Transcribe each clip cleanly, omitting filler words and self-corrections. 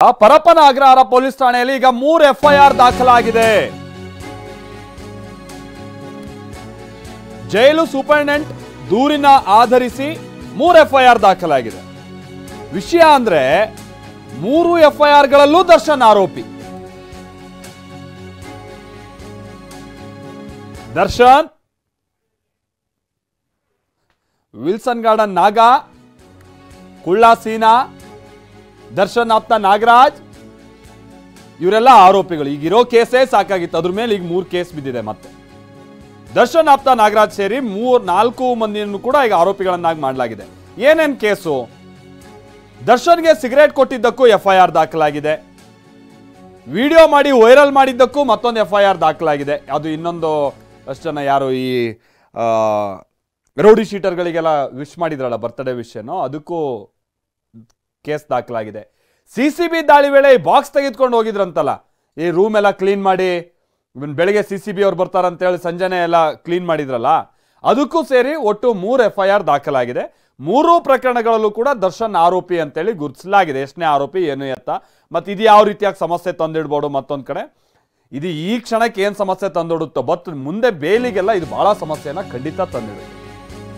Parappana Agrahara police ಠಾಣೆಯಲ್ಲಿ ಈಗ 3 FIR ದಾಖಲಾಗಿದೆ. ಜೈಲು ಸೂಪರಿಂಟೆಂಡೆಂಟ್ ದೂರಿನ ಆಧರಿಸಿ 3 ಎಫ್ಐಆರ್ ದಾಖಲಾಗಿದೆ. ವಿಷಯ ಅಂದ್ರೆ 3 ಎಫ್ಐಆರ್ ಗಳಲ್ಲೂ ದರ್ಶನ್ ಆರೋಪಿ. ದರ್ಶನ್, ವಿಲ್ಸನ್ ಗಾರ್ಡನ್ ನಾಗ, ಕುಳ್ಳಾ ಸೀನಾ, ದರ್ಶನ್ ಆಪ್ತ ನಾಗರಾಜ್, ಇವರೆಲ್ಲ ಆರೋಪಿಗಳು. ಈಗಿರೋ ಕೇಸೇ ಸಾಕಾಗಿತ್ತು, ಅದ್ರ ಮೇಲೆ ಈಗ 3 ಕೇಸ್ ಬಿದ್ದಿದೆ. ಮತ್ತೆ ದರ್ಶನ್ ಆಪ್ತ ನಾಗರಾಜ್ ಸೇರಿ 4 ಮಂದಿಯನ್ನು ಕೂಡ ಈಗ ಆರೋಪಿಗಳನ್ನಾಗಿ ಮಾಡಲಾಗಿದೆ. ಏನೇನ್ ಕೇಸು? ದರ್ಶನ್ಗೆ ಸಿಗರೇಟ್ ಕೊಟ್ಟಿದ್ದಕ್ಕೂ ಎಫ್ಐಆರ್ ದಾಖಲಾಗಿದೆ. ವಿಡಿಯೋ ಮಾಡಿ ವೈರಲ್ ಮಾಡಿದ್ದಕ್ಕೂ ಮತ್ತೊಂದು ಎಫ್ಐಆರ್ ದಾಖಲಾಗಿದೆ. ಅದು ಇನ್ನೊಂದು ಅಷ್ಟು ಜನ ಯಾರು ಈ ರೌಡಿ ಶೀಟರ್ಗಳಿಗೆಲ್ಲ ವಿಶ್ ಮಾಡಿದ್ರಲ್ಲ ಬರ್ತ್ಡೇ ವಿಷಯನೋ, ಅದಕ್ಕೂ ಕೇಸ್ ದಾಖಲಾಗಿದೆ. ಸಿಸಿಬಿ ದಾಳಿ ವೇಳೆ ಈ ಬಾಕ್ಸ್ ತೆಗೆದುಕೊಂಡು ಹೋಗಿದ್ರಂತಲ್ಲ, ಈ ರೂಮ್ ಎಲ್ಲ ಕ್ಲೀನ್ ಮಾಡಿ ಬೆಳಗ್ಗೆ ಸಿಸಿಬಿ ಅವ್ರು ಬರ್ತಾರಂತೇಳಿ ಸಂಜೆನೆ ಎಲ್ಲ ಕ್ಲೀನ್ ಮಾಡಿದ್ರಲ್ಲ, ಅದಕ್ಕೂ ಸೇರಿ ಒಟ್ಟು 3 ಎಫ್ಐಆರ್ ದಾಖಲಾಗಿದೆ. 3 ಪ್ರಕರಣಗಳಲ್ಲೂ ಕೂಡ ದರ್ಶನ್ ಆರೋಪಿ ಅಂತೇಳಿ ಗುರುತಿಸಲಾಗಿದೆ. ಎಷ್ಟನೇ ಆರೋಪಿ ಏನು ಎತ್ತ, ಮತ್ತೆ ಇದು ಯಾವ ರೀತಿಯಾಗಿ ಸಮಸ್ಯೆ ತಂದಿಡ್ಬೋದು. ಮತ್ತೊಂದು ಕಡೆ ಇದು ಈ ಕ್ಷಣಕ್ಕೆ ಏನು ಸಮಸ್ಯೆ ತಂದಿಡುತ್ತೋ ಬಟ್ ಮುಂದೆ ಬೇಲಿಗೆಲ್ಲ ಇದು ಬಹಳ ಸಮಸ್ಯೆನ ಖಂಡಿತ ತಂದಿಡುತ್ತೆ.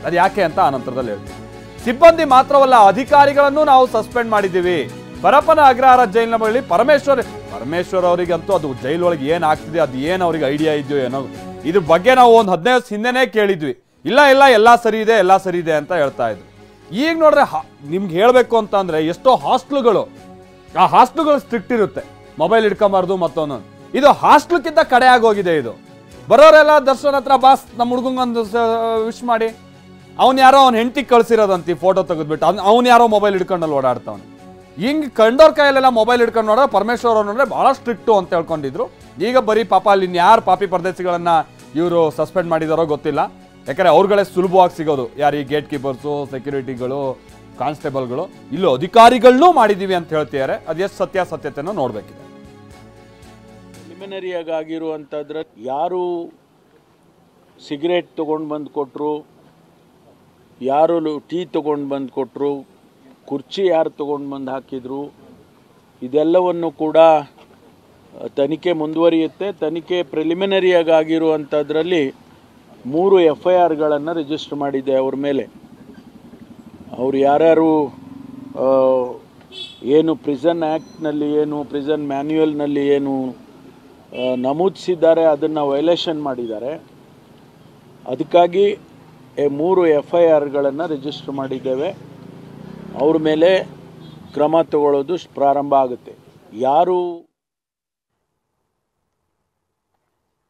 ಅದು ಯಾಕೆ ಅಂತ ಆನಂತರದಲ್ಲಿ ಹೇಳ್ತೀವಿ. ಸಿಬ್ಬಂದಿ ಮಾತ್ರವಲ್ಲ, ಅಧಿಕಾರಿಗಳನ್ನು ನಾವು ಸಸ್ಪೆಂಡ್ ಮಾಡಿದ್ದೀವಿ. ಪರಪ್ಪನ ಅಗ್ರಹಾರ ಜೈಲಿನ ಬಳಿ ಪರಮೇಶ್ವರ್ ಅವರಿಗಂತೂ ಅದು ಜೈಲೊಳಗೆ ಏನು ಆಗ್ತಿದೆ, ಅದು ಏನು ಅವ್ರಿಗೆ ಐಡಿಯಾ ಇದೆಯೋ ಏನೋ, ಇದ್ರ ಬಗ್ಗೆ ನಾವು ಒಂದು 15 ವರ್ಷ ಹಿಂದೆನೇ ಕೇಳಿದ್ವಿ. ಇಲ್ಲ ಎಲ್ಲ ಸರಿ ಇದೆ ಅಂತ ಹೇಳ್ತಾ ಇದ್ರು. ಈಗ ನೋಡ್ರೆ ನಿಮ್ಗೆ ಹೇಳಬೇಕು ಅಂತ ಅಂದ್ರೆ ಎಷ್ಟೋ ಹಾಸ್ಟೆಲ್ಗಳು ಸ್ಟ್ರಿಕ್ಟ್ ಇರುತ್ತೆ, ಮೊಬೈಲ್ ಇಟ್ಕೊಂಬಾರ್ದು ಮತ್ತೊಂದು. ಇದು ಹಾಸ್ಟೆಲ್ಕ್ಕಿಂತ ಕಡೆ ಆಗೋಗಿದೆ. ಇದು ಬರೋರೆಲ್ಲ ದರ್ಶನ್ ಹತ್ರ ಬಾಸ್ ನಮ್ಮ ಹುಡುಗಂಗೊಂದು ವಿಶ್ ಮಾಡಿ, ಅವ್ನು ಹೆಂಡತಿ ಕಳ್ಸಿರೋದಂತ ಫೋಟೋ ತೆಗೆದ್ಬಿಟ್ಟು ಅವ್ನು ಯಾರೋ ಮೊಬೈಲ್ ಹಿಡ್ಕೊಂಡಲ್ಲಿ ಓಡಾಡ್ತಾವನು. ಹಿಂಗೆ ಕಂಡೋರ್ ಕೈಯಲ್ಲೆಲ್ಲ ಮೊಬೈಲ್ ಹಿಡ್ಕೊಂಡು ನೋಡ್ರೆ ಪರಮೇಶ್ವರ್ ಅವ್ರು ನೋಡ್ರೆ ಬಹಳ ಸ್ಟ್ರಿಕ್ಟು ಅಂತ ಹೇಳ್ಕೊಂಡಿದ್ರು. ಈಗ ಬರೀ ಪಾಪ ಅಲ್ಲಿ ಇನ್ಯಾರು ಪಾಪಿ ಪರದೇಶಿಗಳನ್ನ ಇವರು ಸಸ್ಪೆಂಡ್ ಮಾಡಿದಾರೋ ಗೊತ್ತಿಲ್ಲ. ಯಾಕಂದ್ರೆ ಅವ್ರುಗಳೇ ಸುಲಭವಾಗಿ ಸಿಗೋದು, ಯಾರು ಈ ಗೇಟ್ ಕೀಪರ್ಸು, ಸೆಕ್ಯೂರಿಟಿಗಳು, ಕಾನ್ಸ್ಟೇಬಲ್ಗಳು. ಇಲ್ಲೂ ಅಧಿಕಾರಿಗಳನ್ನೂ ಮಾಡಿದ್ದೀವಿ ಅಂತ ಹೇಳ್ತಿದ್ದಾರೆ. ಅದು ಎಷ್ಟು ಸತ್ಯಾಸತ್ಯತೆನೂ ನೋಡಬೇಕಿದೆ. ಪ್ರಿಲಿಮಿನರಿಯಾಗಿ ಆಗಿರುವಂಥದ್ರ ಯಾರು ಸಿಗರೇಟ್ ತೊಗೊಂಡು ಬಂದು ಕೊಟ್ಟರು, ಯಾರು ಟೀ ತೊಗೊಂಡು ಬಂದು ಕೊಟ್ಟರು, ಕುರ್ಚಿ ಯಾರು ತೊಗೊಂಡು ಬಂದು ಹಾಕಿದ್ರು, ಇದೆಲ್ಲವನ್ನು ಕೂಡ ತನಿಖೆ ಮುಂದುವರಿಯುತ್ತೆ. ತನಿಖೆ ಪ್ರಿಲಿಮಿನರಿಯಾಗಿ ಆಗಿರುವಂಥದ್ರಲ್ಲಿ 3 ಎಫ್ಐಆರ್ಗಳನ್ನು ರಿಜಿಸ್ಟರ್ ಮಾಡಿದೆ ಅವ್ರ ಮೇಲೆ. ಅವರು ಯಾರ್ಯಾರು ಏನು ಪ್ರಿಸನ್ ಆ್ಯಕ್ಟ್ನಲ್ಲಿ ಏನು ಪ್ರಿಸನ್ ಮ್ಯಾನ್ಯುಯಲ್ನಲ್ಲಿ ಏನು ನಮೂದಿಸಿದ್ದಾರೆ ಅದನ್ನು ವೈಲೇಷನ್ ಮಾಡಿದ್ದಾರೆ. ಅದಕ್ಕಾಗಿ 3 ಎಫ್ಐಆರ್ಗಳನ್ನು ರಿಜಿಸ್ಟರ್ ಮಾಡಿದ್ದೇವೆ. ಅವ್ರ ಮೇಲೆ ಕ್ರಮ ತಗೊಳ್ಳೋದು ಪ್ರಾರಂಭ ಆಗುತ್ತೆ. ಯಾರು